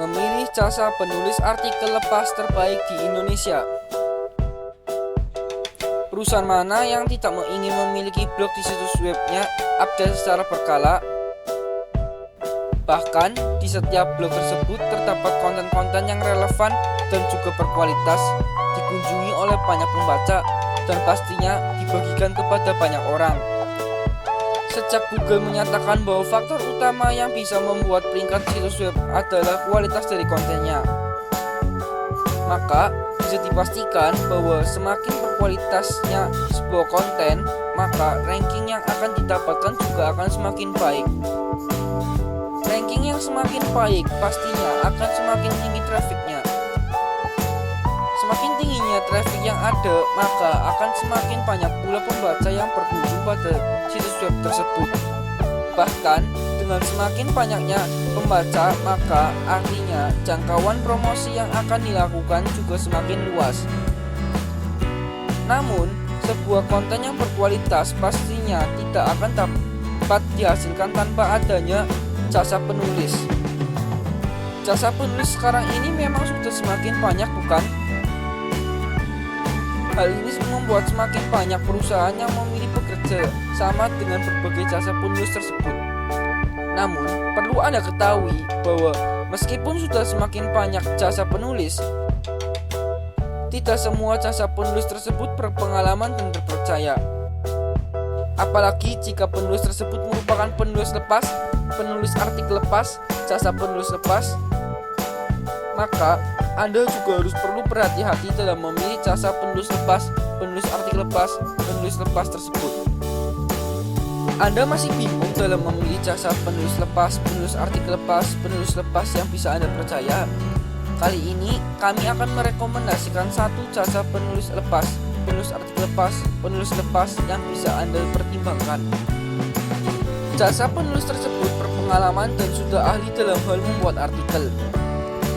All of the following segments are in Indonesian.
Memilih jasa penulis artikel lepas terbaik di Indonesia. Perusahaan mana yang tidak ingin memiliki blog di situs webnya update secara berkala? Bahkan di setiap blog tersebut terdapat konten-konten yang relevan dan juga berkualitas, dikunjungi oleh banyak pembaca, dan pastinya dibagikan kepada banyak orang. Sejak Google menyatakan bahwa faktor utama yang bisa membuat peringkat situs web adalah kualitas dari kontennya, maka bisa dipastikan bahwa semakin berkualitasnya sebuah konten, maka ranking yang akan didapatkan juga akan semakin baik. Ranking yang semakin baik pastinya akan semakin tinggi trafficnya. Semakin tingginya traffic yang ada, maka akan semakin banyak pula pembaca yang berkunjung pada situs web tersebut. Bahkan dengan semakin banyaknya pembaca, maka artinya jangkauan promosi yang akan dilakukan juga semakin luas. Namun, sebuah konten yang berkualitas pastinya tidak akan dapat dihasilkan tanpa adanya jasa penulis. Jasa penulis sekarang ini memang sudah semakin banyak, bukan? Hal ini membuat semakin banyak perusahaan yang memilih bekerja sama dengan berbagai jasa penulis tersebut. Namun, perlu Anda ketahui bahwa meskipun sudah semakin banyak jasa penulis, tidak semua jasa penulis tersebut berpengalaman dan terpercaya. Apalagi jika penulis tersebut merupakan penulis lepas, penulis artikel lepas, jasa penulis lepas, maka Anda juga harus perlu berhati-hati dalam memilih jasa penulis lepas, penulis artikel lepas, penulis lepas tersebut. Anda masih bingung dalam memilih jasa penulis lepas, penulis artikel lepas yang bisa Anda percaya? Kali ini kami akan merekomendasikan satu jasa penulis lepas, penulis artikel lepas yang bisa Anda pertimbangkan. Jasa penulis tersebut berpengalaman dan sudah ahli dalam hal membuat artikel.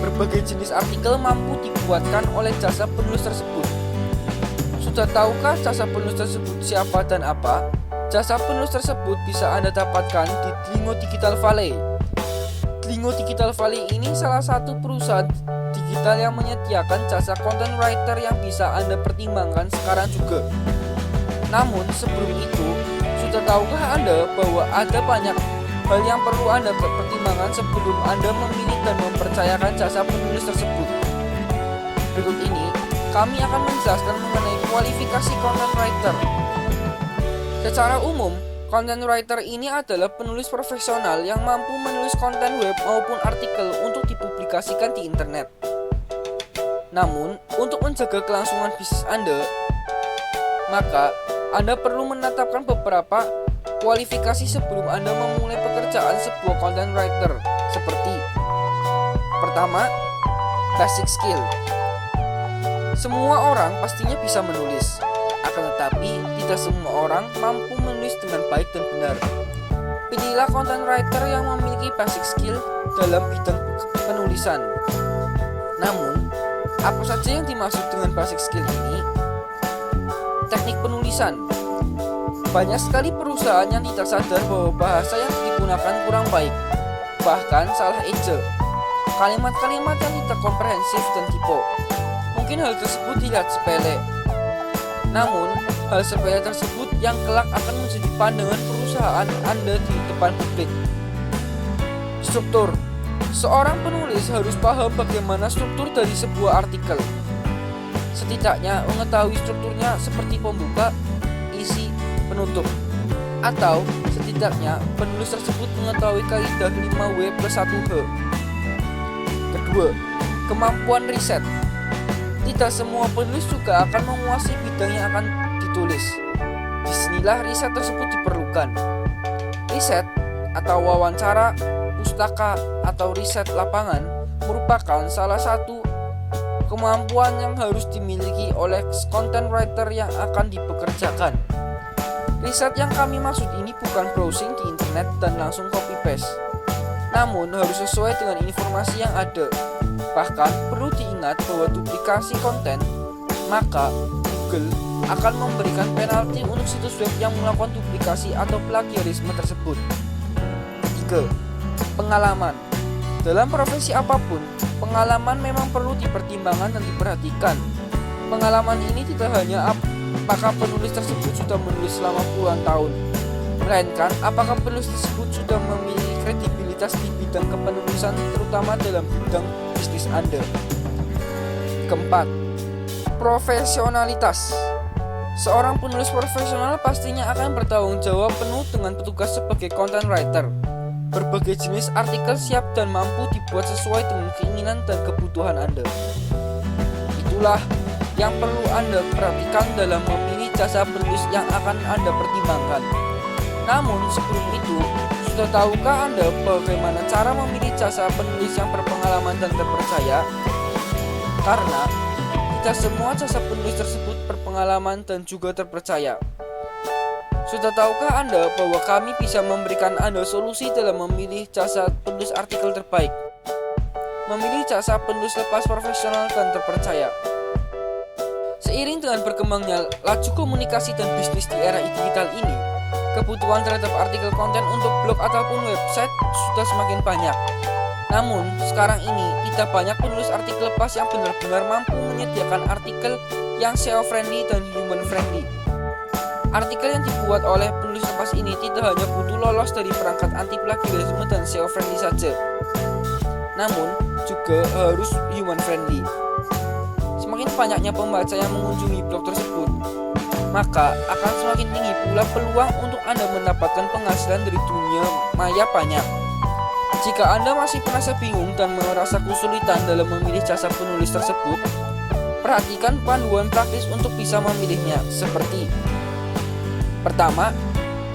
Berbagai jenis artikel mampu dibuatkan oleh jasa penulis tersebut. Sudah tahukah jasa penulis tersebut siapa dan apa? Jasa penulis tersebut bisa Anda dapatkan di Dlingo Digital Valley. Dlingo Digital Valley ini salah satu perusahaan digital yang menyediakan jasa content writer yang bisa Anda pertimbangkan sekarang juga. Namun sebelum itu, sudah tahukah Anda bahwa ada banyak hal yang perlu Anda pertimbangkan sebelum Anda memilih dan mempercayakan jasa penulis tersebut? Berikut ini, kami akan menjelaskan mengenai kualifikasi content writer. Secara umum, content writer ini adalah penulis profesional yang mampu menulis konten web maupun artikel untuk dipublikasikan di internet. Namun, untuk menjaga kelangsungan bisnis Anda, maka Anda perlu menetapkan beberapa kualifikasi sebelum Anda memulai pekerjaan sebuah content writer, seperti: pertama, basic skill. Semua orang pastinya bisa menulis, akan tetapi tidak semua orang mampu menulis dengan baik dan benar. Pilihlah content writer yang memiliki basic skill dalam bidang penulisan. Namun, apa saja yang dimaksud dengan basic skill ini? Teknik penulisan. Banyak sekali perusahaan yang tidak sadar bahwa bahasa yang digunakan kurang baik, bahkan salah eja. Kalimat-kalimat yang tidak komprehensif dan tipe. Mungkin hal tersebut dilihat sepele. Namun, hal sepele tersebut yang kelak akan menjadi pandangan perusahaan Anda di depan publik. Struktur. Seorang penulis harus paham bagaimana struktur dari sebuah artikel. Setidaknya mengetahui strukturnya seperti pembuka, isi, penutup. Atau setidaknya penulis tersebut mengetahui kaidah 5W+1H. Kedua, kemampuan riset. Tidak semua penulis juga akan menguasai bidang yang akan ditulis. Disinilah riset tersebut diperlukan. Riset atau wawancara, pustaka, atau riset lapangan merupakan salah satu kemampuan yang harus dimiliki oleh content writer yang akan dipekerjakan. Riset yang kami maksud ini bukan browsing di internet dan langsung copy paste, namun harus sesuai dengan informasi yang ada. Bahkan perlu diingat bahwa duplikasi konten, maka Google akan memberikan penalti untuk situs web yang melakukan duplikasi atau plagiarisme tersebut. 3. Pengalaman. Dalam profesi apapun, pengalaman memang perlu dipertimbangkan dan diperhatikan. Pengalaman ini tidak hanya apakah penulis tersebut sudah menulis selama puluhan tahun, melainkan apakah penulis tersebut sudah memiliki kredibilitas di bidang kepenulisan, terutama dalam bidang bisnis Anda. Keempat, profesionalitas. Seorang penulis profesional pastinya akan bertanggung jawab penuh dengan petugas sebagai content writer. Berbagai jenis artikel siap dan mampu dibuat sesuai dengan keinginan dan kebutuhan Anda. Itulah yang perlu Anda perhatikan dalam memilih jasa penulis yang akan Anda pertimbangkan. Namun sebelum itu, sudah tahukah Anda bagaimana cara memilih jasa penulis yang berpengalaman dan terpercaya? Karena tidak semua jasa penulis tersebut berpengalaman dan juga terpercaya. Sudah tahukah Anda bahwa kami bisa memberikan Anda solusi dalam memilih jasa penulis artikel terbaik? Memilih jasa penulis lepas profesional dan terpercaya. Seiring dengan berkembangnya laju komunikasi dan bisnis di era digital ini, kebutuhan terhadap artikel konten untuk blog ataupun website sudah semakin banyak. Namun, sekarang ini tidak banyak penulis artikel lepas yang benar-benar mampu menyediakan artikel yang SEO-friendly dan human-friendly. Artikel yang dibuat oleh penulis lepas ini tidak hanya butuh lolos dari perangkat anti-plagiarisme dan SEO-friendly saja, namun juga harus human-friendly. Semakin banyaknya pembaca yang mengunjungi blog tersebut, maka akan semakin tinggi pula peluang untuk Anda mendapatkan penghasilan dari dunia maya banyak. Jika Anda masih merasa bingung dan merasa kesulitan dalam memilih jasa penulis tersebut, perhatikan panduan praktis untuk bisa memilihnya, seperti: pertama,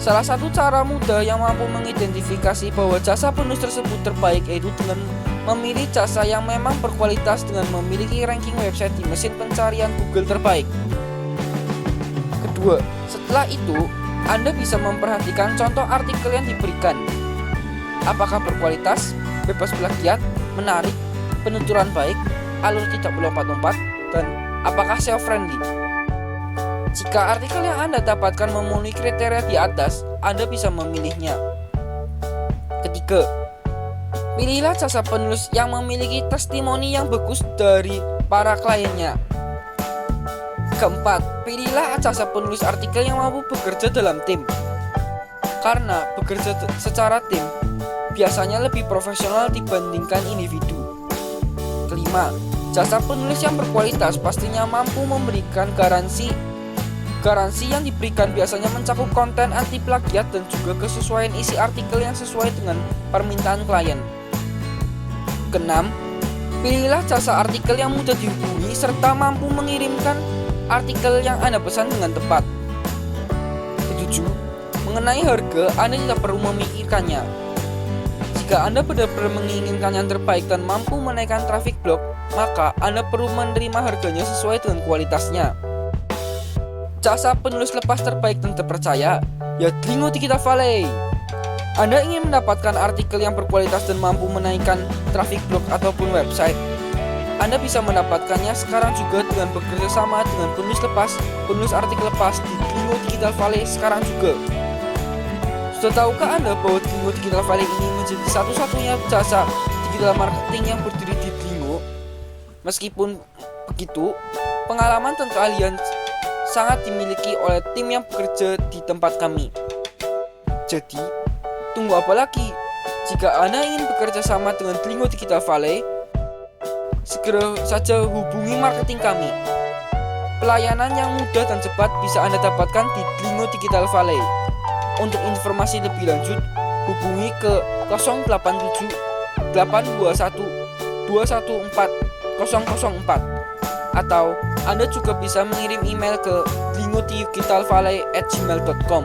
salah satu cara mudah yang mampu mengidentifikasi bahwa jasa penulis tersebut terbaik yaitu dengan memilih jasa yang memang berkualitas dengan memiliki ranking website di mesin pencarian Google terbaik. Kedua, setelah itu, Anda bisa memperhatikan contoh artikel yang diberikan. Apakah berkualitas, bebas plagiat, menarik, penuturan baik, alur tidak melompat-lompat, dan apakah SEO-friendly? Jika artikel yang Anda dapatkan memenuhi kriteria di atas, Anda bisa memilihnya. Ketiga, pilihlah jasa penulis yang memiliki testimoni yang bagus dari para kliennya. Keempat, pilihlah jasa penulis artikel yang mampu bekerja dalam tim. Karena bekerja secara tim biasanya lebih profesional dibandingkan individu. Kelima, jasa penulis yang berkualitas pastinya mampu memberikan garansi yang diberikan biasanya mencakup konten anti plagiat dan juga kesesuaian isi artikel yang sesuai dengan permintaan klien. Keenam, pilihlah jasa artikel yang mudah dihubungi serta mampu mengirimkan artikel yang Anda pesan dengan tepat. Ketujuh, mengenai harga, Anda tidak perlu memikirkannya. Jika Anda benar-benar menginginkan yang terbaik dan mampu menaikkan traffic blog, maka Anda perlu menerima harganya sesuai dengan kualitasnya. Jasa penulis lepas terbaik dan terpercaya, ya Dlingo Digital Valley. Anda ingin mendapatkan artikel yang berkualitas dan mampu menaikkan traffic blog ataupun website? Anda bisa mendapatkannya sekarang juga dengan bekerja sama dengan penulis artikel lepas di Dlingo Digital Valley sekarang juga. Sudah tahukah Anda bahwa Dlingo Digital Valley ini menjadi satu-satunya jasa digital marketing yang berdiri di Dlingo? Meskipun begitu, pengalaman dan keahlian sangat dimiliki oleh tim yang bekerja di tempat kami. Jadi, tunggu apa lagi? Jika Anda ingin bekerja sama dengan Dlingo Digital Valley, segera saja hubungi marketing kami. Pelayanan yang mudah dan cepat bisa Anda dapatkan di Dlingo Digital Valley. Untuk informasi lebih lanjut, hubungi ke 087 821 214 004 atau Anda juga bisa mengirim email ke dlingodigitalvalley@gmail.com.